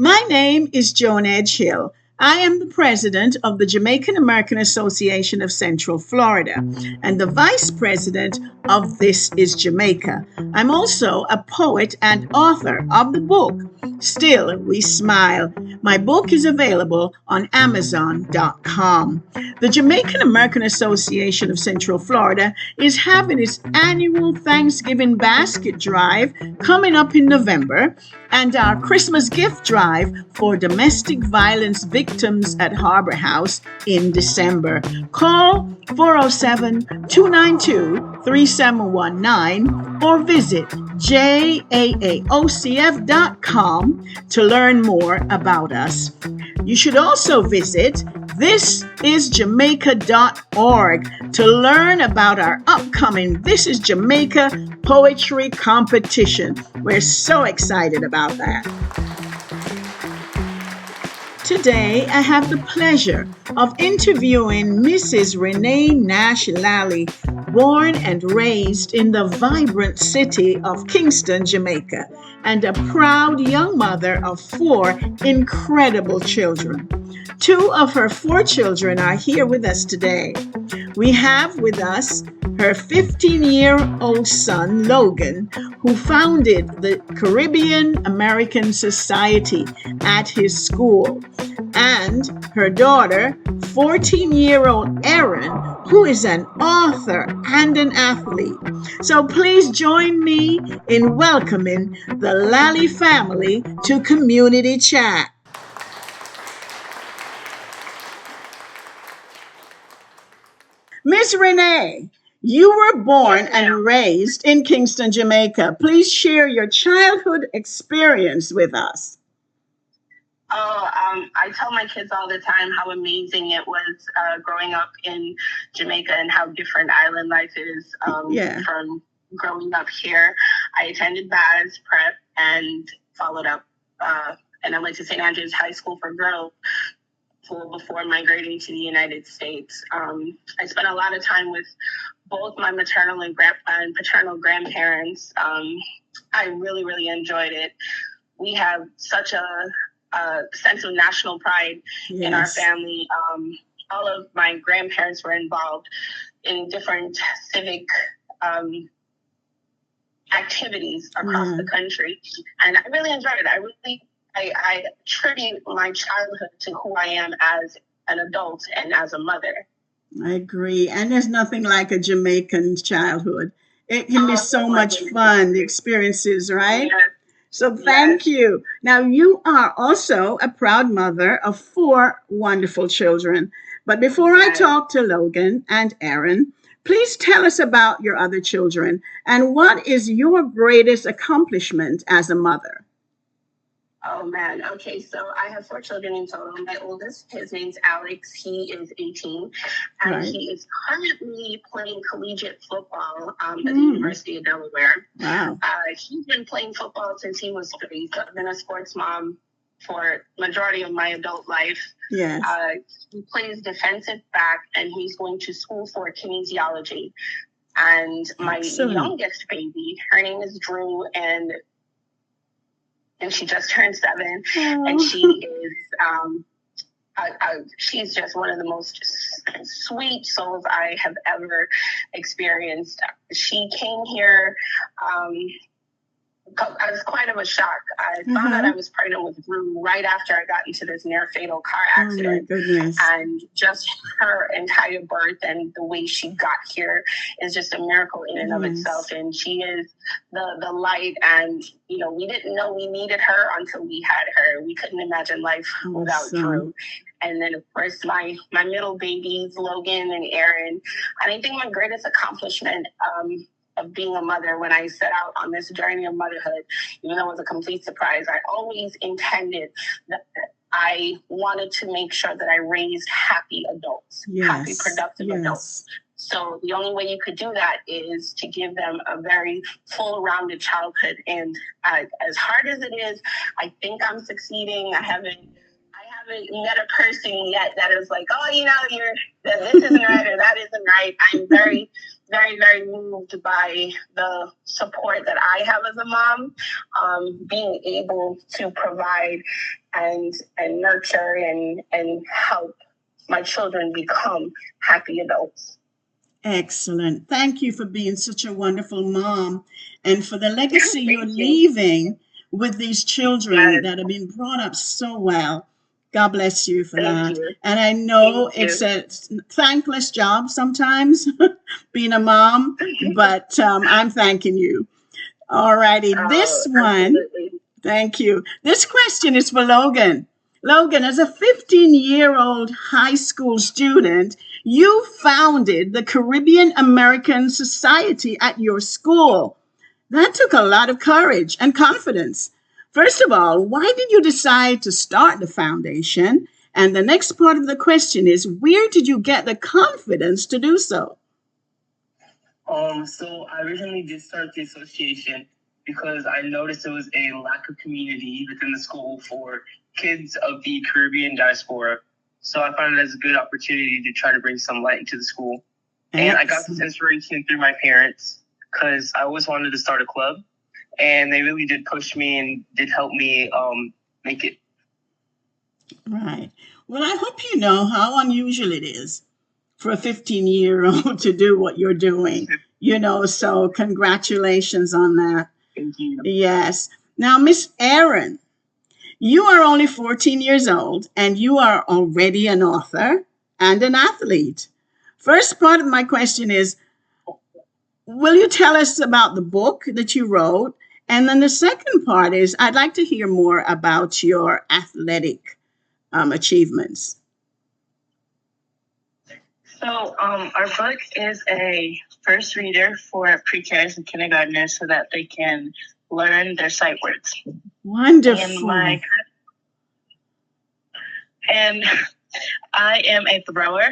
My name is Joan Edgehill. I am the president of the Jamaican American Association of Central Florida and the vice president of This is Jamaica. I'm also a poet and author of the book Still We Smile. My book is available on Amazon.com. The Jamaican American Association of Central Florida is having its annual Thanksgiving basket drive coming up in November, and our Christmas gift drive for domestic violence victims at Harbor House in December. Call 407-292-3719 or visit jaaocf.com to learn more about us. You should also visit thisisjamaica.org to learn about our upcoming This is Jamaica poetry competition. We're so excited about that. Today, I have the pleasure of interviewing Mrs. Renee Nash Lally, born and raised in the vibrant city of Kingston, Jamaica, and a proud young mother of 4 incredible children. 2 of her 4 children are here with us today. We have with us her 15-year-old son, Logan, who founded the Caribbean American Society at his school, and her daughter, 14-year-old Erin, who is an author and an athlete. So please join me in welcoming the Lally family to Community Chat. Miss Renee, you were born and raised in Kingston, Jamaica. Please share your childhood experience with us. I tell my kids all the time how amazing it was growing up in Jamaica and how different island life is from growing up here. I attended Baz Prep and followed up, and I went to St. Andrews High School for Girls before migrating to the United States. I spent a lot of time with both my maternal and paternal grandparents. I really, really enjoyed it. We have such a sense of national pride in our family. All of my grandparents were involved in different civic activities across the country, and I really enjoyed it. I attribute my childhood to who I am as an adult and as a mother. I agree. And there's nothing like a Jamaican childhood. It can be so much fun, the experiences, right? Yes. So thank you. Now, you are also a proud mother of 4 wonderful children. But before I talk to Logan and Erin, please tell us about your other children and what is your greatest accomplishment as a mother? Oh, man. Okay, so I have 4 children in total. My oldest, his name's Alex. He is 18, and he is currently playing collegiate football at the University of Delaware. Wow. He's been playing football since he was 3, so I've been a sports mom for majority of my adult life. Yes. He plays defensive back, and he's going to school for kinesiology. And my youngest baby, her name is Drew, and she just turned 7, and she is, she's just one of the most sweet souls I have ever experienced. She came here, I was quite of a shock. I found out I was pregnant with Drew right after I got into this near fatal car accident. Oh my goodness. And just her entire birth and the way she got here is just a miracle in and of itself. And she is the light. And, you know, we didn't know we needed her until we had her. We couldn't imagine life without Drew. And then, of course, my middle babies, Logan and Erin. And I think my greatest accomplishment of being a mother, when I set out on this journey of motherhood, even though it was a complete surprise, I always intended that I wanted to make sure that I raised happy adults, happy, productive adults. So the only way you could do that is to give them a very full-rounded childhood. And as hard as it is, I think I'm succeeding. I haven't haven't met a person yet that is like, oh, this isn't right or that isn't right. I'm very, very, very moved by the support that I have as a mom, being able to provide and nurture and help my children become happy adults. Excellent. Thank you for being such a wonderful mom and for the legacy you're leaving with these children that have been brought up so well. God bless you for that. And I know it's a thankless job sometimes, being a mom, but I'm thanking you. All righty. This one, thank you. This question is for Logan. Logan, as a 15-year-old high school student, you founded the Caribbean American Society at your school. That took a lot of courage and confidence. First of all, why did you decide to start the foundation? And the next part of the question is, where did you get the confidence to do so? So I originally did start the association because I noticed there was a lack of community within the school for kids of the Caribbean diaspora. So I found it as a good opportunity to try to bring some light into the school. And I got this inspiration through my parents because I always wanted to start a club. And they really did push me and did help me make it. Right. Well, I hope you know how unusual it is for a 15-year-old to do what you're doing, so congratulations on that. Thank you. Yes. Now, Miss Erin, you are only 14 years old and you are already an author and an athlete. First part of my question is, will you tell us about the book that you wrote? And then the second part is, I'd like to hear more about your athletic achievements. So our book is a first reader for pre-Ks and kindergartners so that they can learn their sight words. Wonderful. And I am a thrower,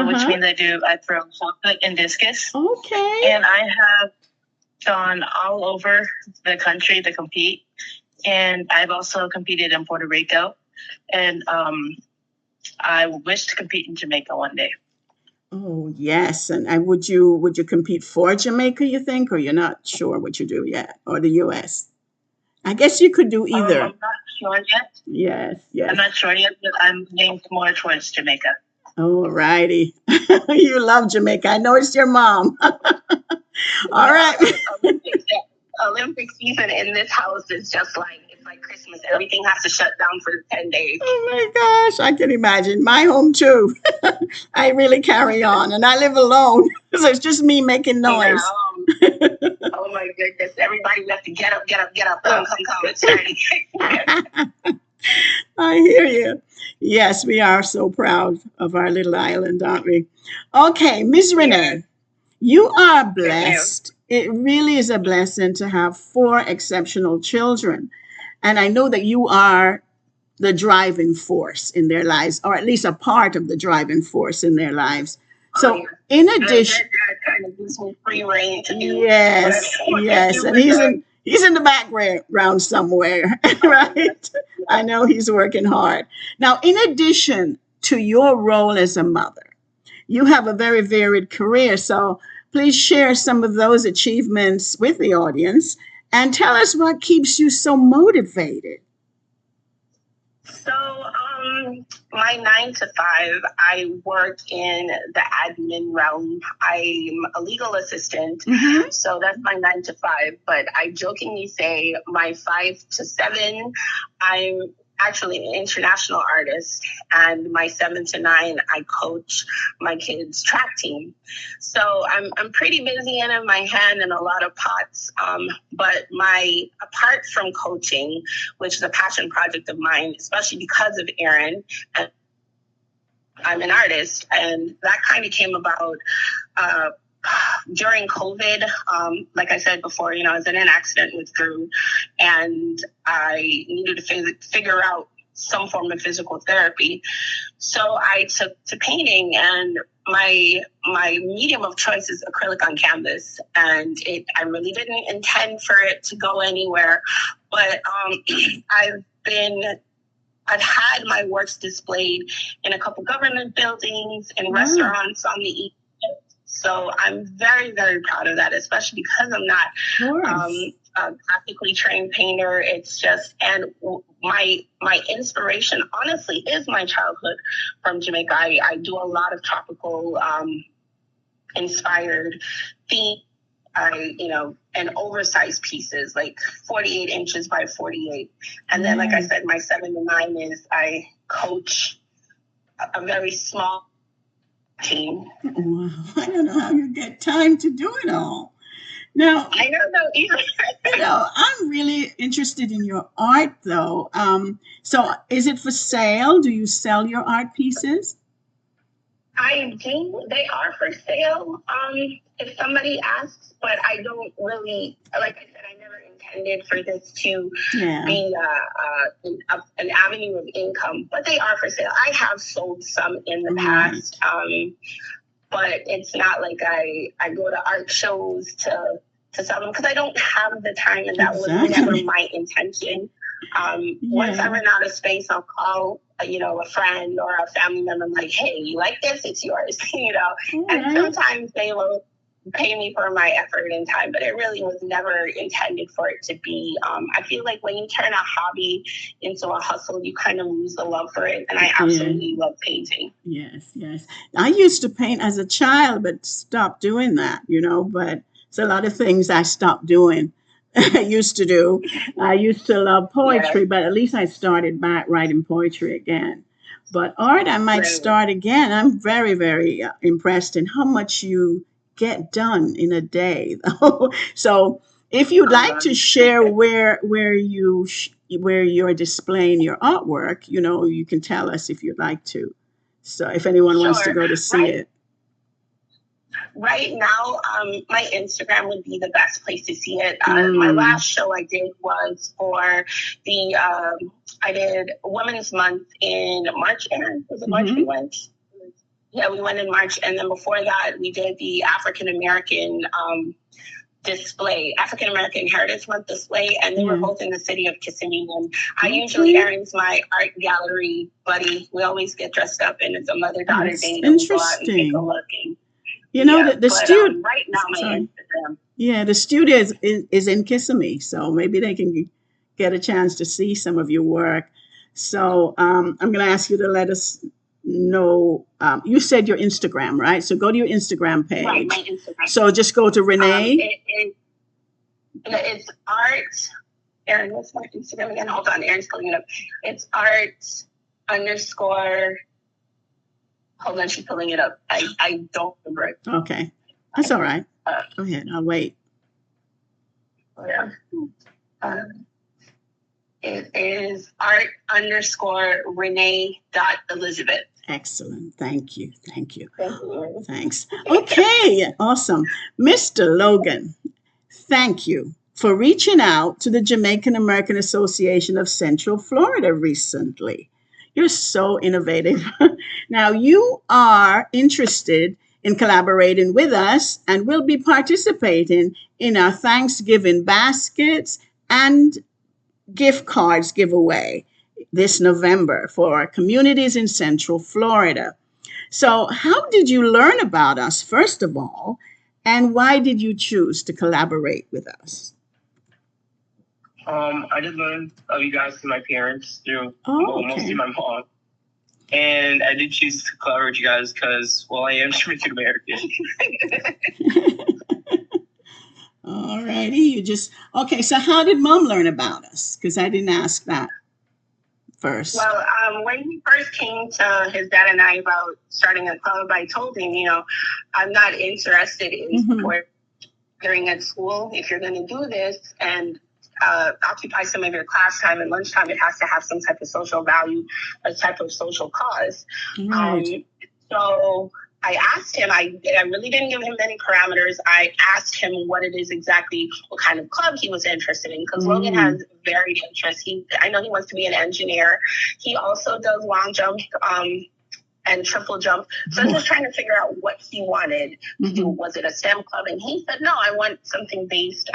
which means I throw shot put and discus. Okay. And I have gone all over the country to compete. And I've also competed in Puerto Rico. And I wish to compete in Jamaica one day. Oh, yes. And would you compete for Jamaica, you think, or you're not sure what you do yet, or the U.S.? I guess you could do either. I'm not sure yet. Yes. I'm not sure yet, but I'm leaning more towards Jamaica. All righty. You love Jamaica. I know it's your mom. All right. Olympic season in this house is just like, it's like Christmas. Everything has to shut down for 10 days. Oh my gosh, I can imagine. My home too. I really carry on, and I live alone, so it's just me making noise. Oh my goodness! Everybody has to get up, come. It's ready. I hear you. Yes, we are so proud of our little island, aren't we? Okay, Miss Renee, you are blessed. It really is a blessing to have 4 exceptional children. And I know that you are the driving force in their lives, or at least a part of the driving force in their lives. So in addition, kind of gives me free reign to do yes, and he's in the background somewhere, right? I know he's working hard. Now, in addition to your role as a mother, you have a very varied career. So please share some of those achievements with the audience and tell us what keeps you so motivated. So, my 9 to 5, I work in the admin realm. I'm a legal assistant, so that's my 9 to 5. But I jokingly say my 5 to 7, I'm actually an international artist, and my 7 to 9, I coach my kids' track team. So I'm pretty busy and in my hand in a lot of pots. But apart from coaching, which is a passion project of mine, especially because of Erin, and I'm an artist, and that kind of came about during COVID. Like I said before, I was in an accident with Drew, and I needed to figure out some form of physical therapy. So I took to painting, and my medium of choice is acrylic on canvas, and I really didn't intend for it to go anywhere, but I've been I've had my works displayed in a couple government buildings and restaurants on the East Coast. So I'm very, very proud of that, especially because I'm not a classically trained painter. It's just, and my inspiration, honestly, is my childhood from Jamaica. I do a lot of tropical inspired themes. And oversized pieces, like 48 inches by 48. And then, like I said, my 7 to 9 is I coach a very small team. Wow. I don't know how you get time to do it all. Now, I don't know either. I'm really interested in your art, though. So is it for sale? Do you sell your art pieces? I do. They are for sale. If somebody asks, but I don't really, like I said, I never intended for this to be an avenue of income, but they are for sale. I have sold some in the past, but it's not like I go to art shows to sell them because I don't have the time, and that was never my intention. Once I run out of space, I'll call a friend or a family member. I'm like, hey, you like this? It's yours. And sometimes they will pay me for my effort and time, but it really was never intended for it to be. I feel like when you turn a hobby into a hustle, you kind of lose the love for it. And I absolutely love painting. Yes. I used to paint as a child, but stopped doing that, but it's a lot of things I stopped doing. I used to do. I used to love poetry, but at least I started back writing poetry again. But art, I might start again. I'm very, very impressed in how much you get done in a day. So, if you'd like to share where you're displaying your artwork, you can tell us if you'd like to. So, if anyone wants to go to see it. Right now, my Instagram would be the best place to see it. My last show I did was for the, I did Women's Month in March, Erin. Was it March we went? Yeah, we went in March. And then before that, we did the African American display, African American Heritage Month display, and they were both in the city of Kissimmee. And I usually, Erin's my art gallery buddy. We always get dressed up, and it's a mother-daughter date, and we go out and take a look. And, the studio right now, my Instagram. Yeah, the studio is in Kissimmee, so maybe they can get a chance to see some of your work. So I'm going to ask you to let us know. You said your Instagram, right? So go to your Instagram page. Right, my Instagram. So just go to Renee. It's art. Erin, what's my Instagram again? Hold on, Erin's pulling it up. It's art _ Hold on, she's pulling it up. I don't remember it. Okay. That's all right. Go ahead. I'll wait. Yeah. It is art _ Renee.Elizabeth. Excellent. Thank you. Thanks. Okay. Awesome. Mr. Logan, thank you for reaching out to the Jamaican American Association of Central Florida recently. You're so innovative. Now, you are interested in collaborating with us and will be participating in our Thanksgiving baskets and gift cards giveaway this November for our communities in Central Florida. So, how did you learn about us, first of all, and why did you choose to collaborate with us? I did learn of you guys through my parents, mostly my mom. And I did choose to collaborate with you guys because, I am Jamaican American. All righty. Okay, so how did Mom learn about us? Because I didn't ask that first. Well, when he first came to his dad and I about starting a club, I told him, I'm not interested in support during at school. If you're going to do this and occupy some of your class time and lunchtime, it has to have some type of social value, a type of social cause. Right. So I asked him, I really didn't give him many parameters. I asked him what it is exactly, what kind of club he was interested in, because Logan has varied interests. I know he wants to be an engineer. He also does long jump and triple jump. So I was just trying to figure out what he wanted to do. Was it a STEM club? And he said, no, I want something based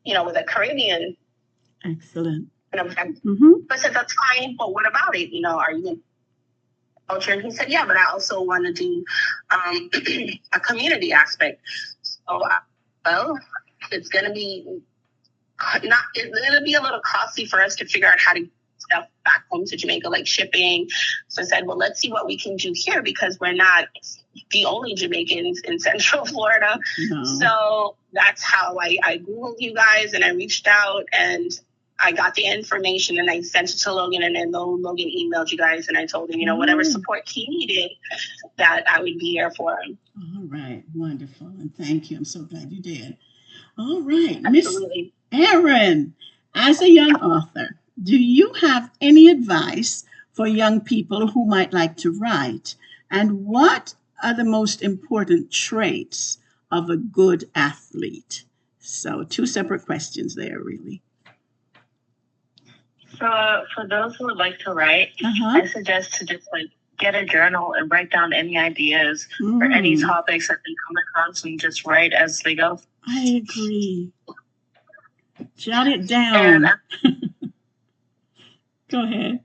with a Caribbean. Excellent. I said, that's fine, but what about it? Are you going to culture? And he said, yeah, but I also want to do a community aspect. So, well, it's going to be it's going to be a little costly for us to figure out how to get stuff back home to Jamaica, like shipping. So I said, well, let's see what we can do here, because we're not the only Jamaicans in Central Florida. No. So that's how I Googled you guys, and I reached out, and I got the information, and I sent it to Logan, and then Logan emailed you guys, and I told him, whatever support he needed, that I would be here for him. All right. Wonderful. And thank you. I'm so glad you did. All right. Miss Erin, as a young author, do you have any advice for young people who might like to write? And what are the most important traits of a good athlete? So 2 separate questions there, really. For those who would like to write, I suggest to just get a journal and write down any ideas or any topics that they come across, and just write as they go. I agree. Jot it down. Go ahead.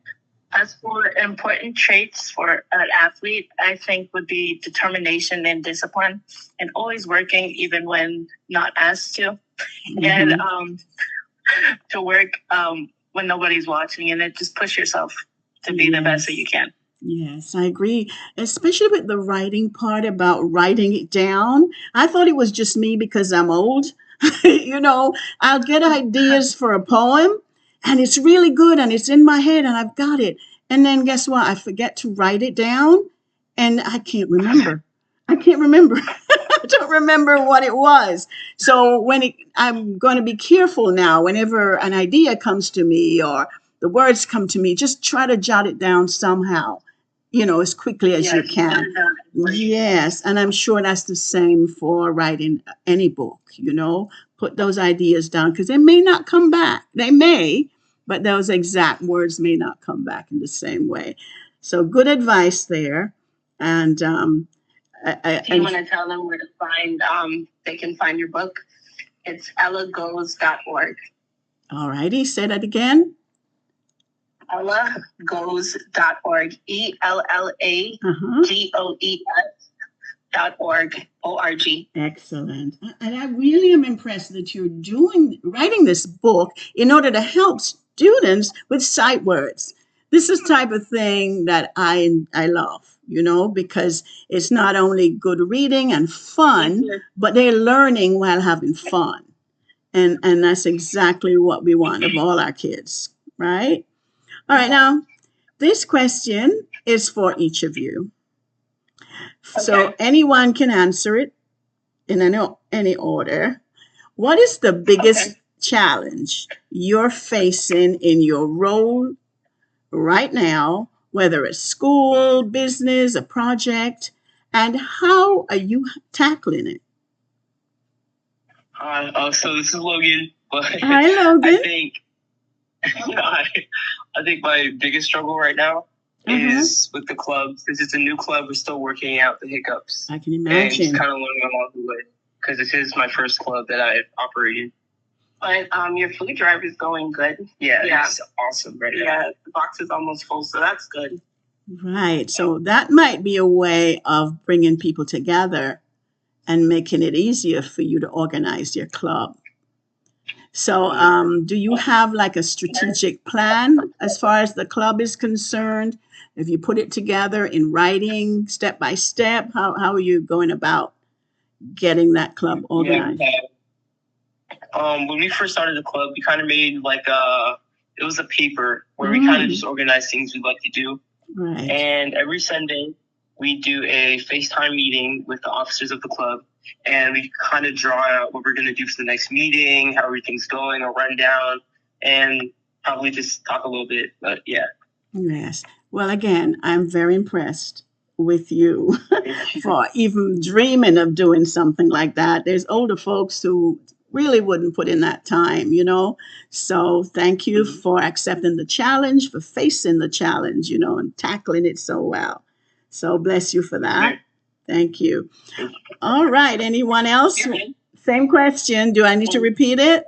As for important traits for an athlete, I think would be determination and discipline, and always working even when not asked to, and to work when nobody's watching, and then just push yourself to be the best that you can. Yes, I agree, especially with the writing part about writing it down. I thought it was just me because I'm old. I'll get ideas for a poem, and it's really good, and it's in my head, and I've got it. And then guess what? I forget to write it down, and I can't remember. I don't remember what it was. So I'm going to be careful now. Whenever an idea comes to me or the words come to me, just try to jot it down somehow, as quickly as you can. Yes, and I'm sure that's the same for writing any book, Put those ideas down, because they may not come back. They may, but those exact words may not come back in the same way. So good advice there. And do you want to tell them where to find, they can find your book? It's ellagoes.org. All righty, say that again. ellagoes.org. ELLAGOES.org. Excellent. And I really am impressed that you're writing this book in order to help students with sight words. This is the type of thing that I love, because it's not only good reading and fun, but they're learning while having fun. And that's exactly what we want of all our kids, right? All right, now, this question is for each of you. Okay. So anyone can answer it in any order. What is the biggest challenge you're facing in your role right now, whether it's school, business, a project, and how are you tackling it? So this is Logan. But Hi, Logan. I think my biggest struggle right now is with the club. Since it's a new club, we're still working out the hiccups. I can imagine. And just kind of learning along the way, because this is my first club that I've operated. But your food drive is going good. Yeah, it's awesome right now. Yeah, the box is almost full, so that's good. Right. So that might be a way of bringing people together and making it easier for you to organize your club. So do you have like a strategic plan as far as the club is concerned? If you put it together in writing, step by step, how are you going about getting that club organized? When we first started the club, we kind of made it was a paper where we kind of just organized things we'd like to do. Right. And every Sunday, we do a FaceTime meeting with the officers of the club. And we kind of draw out what we're going to do for the next meeting, how everything's going, a rundown, and probably just talk a little bit. But yeah. Yes. Well, again, I'm very impressed with you for even dreaming of doing something like that. There's older folks who really wouldn't put in that time, So thank you for accepting the challenge, for facing the challenge, and tackling it so well. So bless you for that. Thank you. All right. Anyone else? Same question. Do I need to repeat it?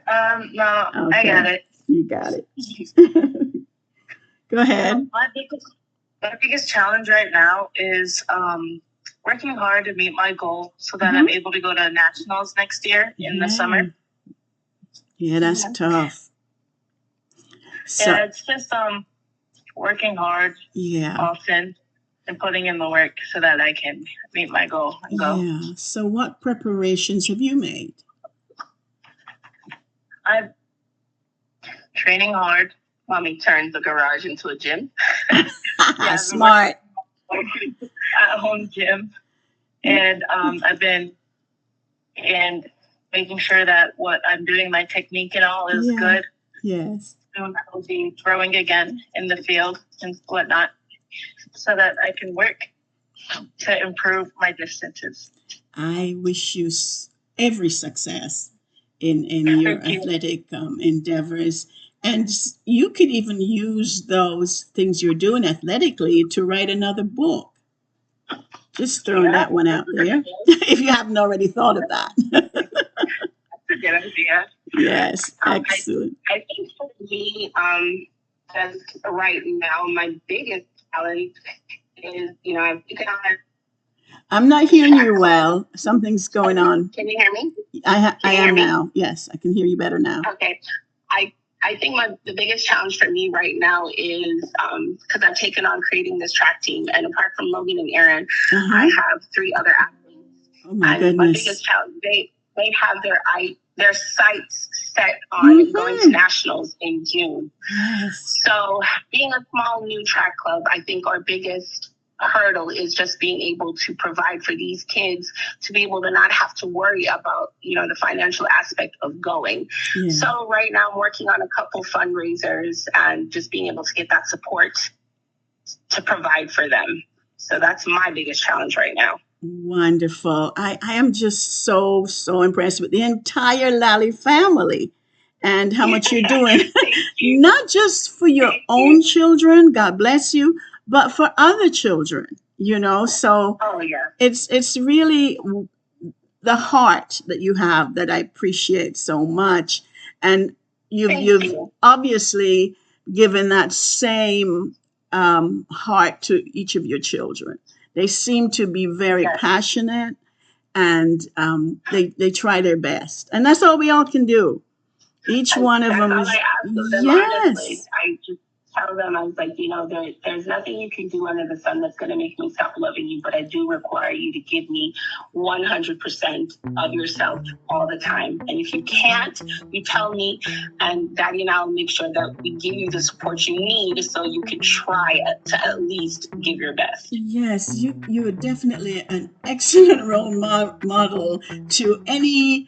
No, okay. I got it. You got it. Go ahead. My biggest challenge right now is working hard to meet my goal so that I'm able to go to nationals next year in the summer. Yeah, that's tough. So, yeah, it's just working hard often and putting in the work so that I can meet my goal and go. Yeah. So what preparations have you made? I'm training hard. Mommy turned the garage into a gym. Smart. At home gym. And I've been making sure that what I'm doing, my technique and all is good. Yes. I'll be throwing again in the field and whatnot so that I can work to improve my distances. I wish you every success in your athletic endeavors. And you could even use those things you're doing athletically to write another book. Just throwing that one out there, if you haven't already thought of that. That's a good idea. Yes, excellent. I think for me, just right now, my biggest challenge is, I've taken on. I'm not hearing you well. Something's going on. Can you hear me? I am now. Yes, I can hear you better now. Okay. I think the biggest challenge for me right now is because I've taken on creating this track team. And apart from Logan and Erin, I have 3 other athletes. Oh, my goodness. My biggest challenge, they have their sights set on going to nationals in June. Yes. So being a small new track club, I think our biggest hurdle is just being able to provide for these kids to be able to not have to worry about, the financial aspect of going. Yeah. So right now I'm working on a couple fundraisers and just being able to get that support to provide for them. So that's my biggest challenge right now. Wonderful. I am just so impressed with the entire Lally family and how much you're doing. Not just for your own children, God bless you, but for other children, so it's really the heart that you have that I appreciate so much. And you've obviously given that same heart to each of your children. They seem to be very passionate and they try their best. And that's all we all can do. Each one of them is, honestly. I just tell them, I was like, there's nothing you can do under the sun that's going to make me stop loving you, but I do require you to give me 100% of yourself all the time. And if you can't, you tell me, and Daddy and I will make sure that we give you the support you need so you can try to at least give your best. Yes, you are definitely an excellent role model to any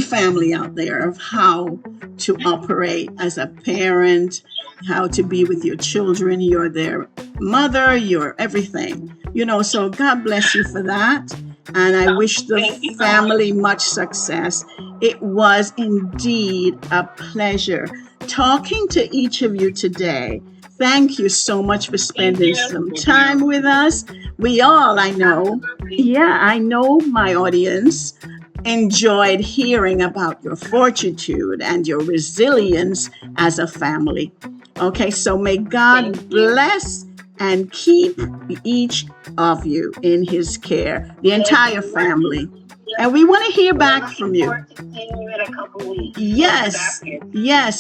family out there of how to operate as a parent, how to be with your children. You're their mother, you're everything, so God bless you for that. And I wish the family much success. It was indeed a pleasure talking to each of you today. Thank you so much for spending some time with us. We all, I know my audience enjoyed hearing about your fortitude and your resilience as a family. Okay, so may God bless and keep each of you in his care, the entire family. And we want to hear back from you. Yes,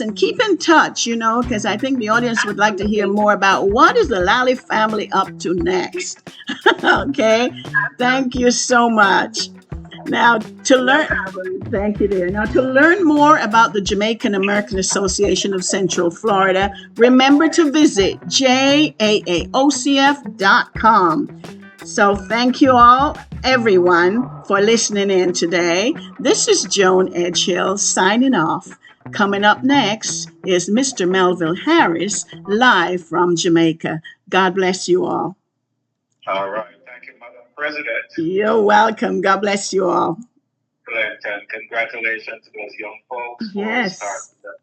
and keep in touch, because I think the audience would like to hear more about what is the Lally family up to next. Okay, thank you so much. Now, thank you, dear. Now, to learn more about the Jamaican American Association of Central Florida, remember to visit jaaocf.com. So thank you all, everyone, for listening in today. This is Joan Edgehill signing off. Coming up next is Mr. Melville Harris, live from Jamaica. God bless you all. All right. President. You're welcome. God bless you all. And congratulations to those young folks yes. for starting that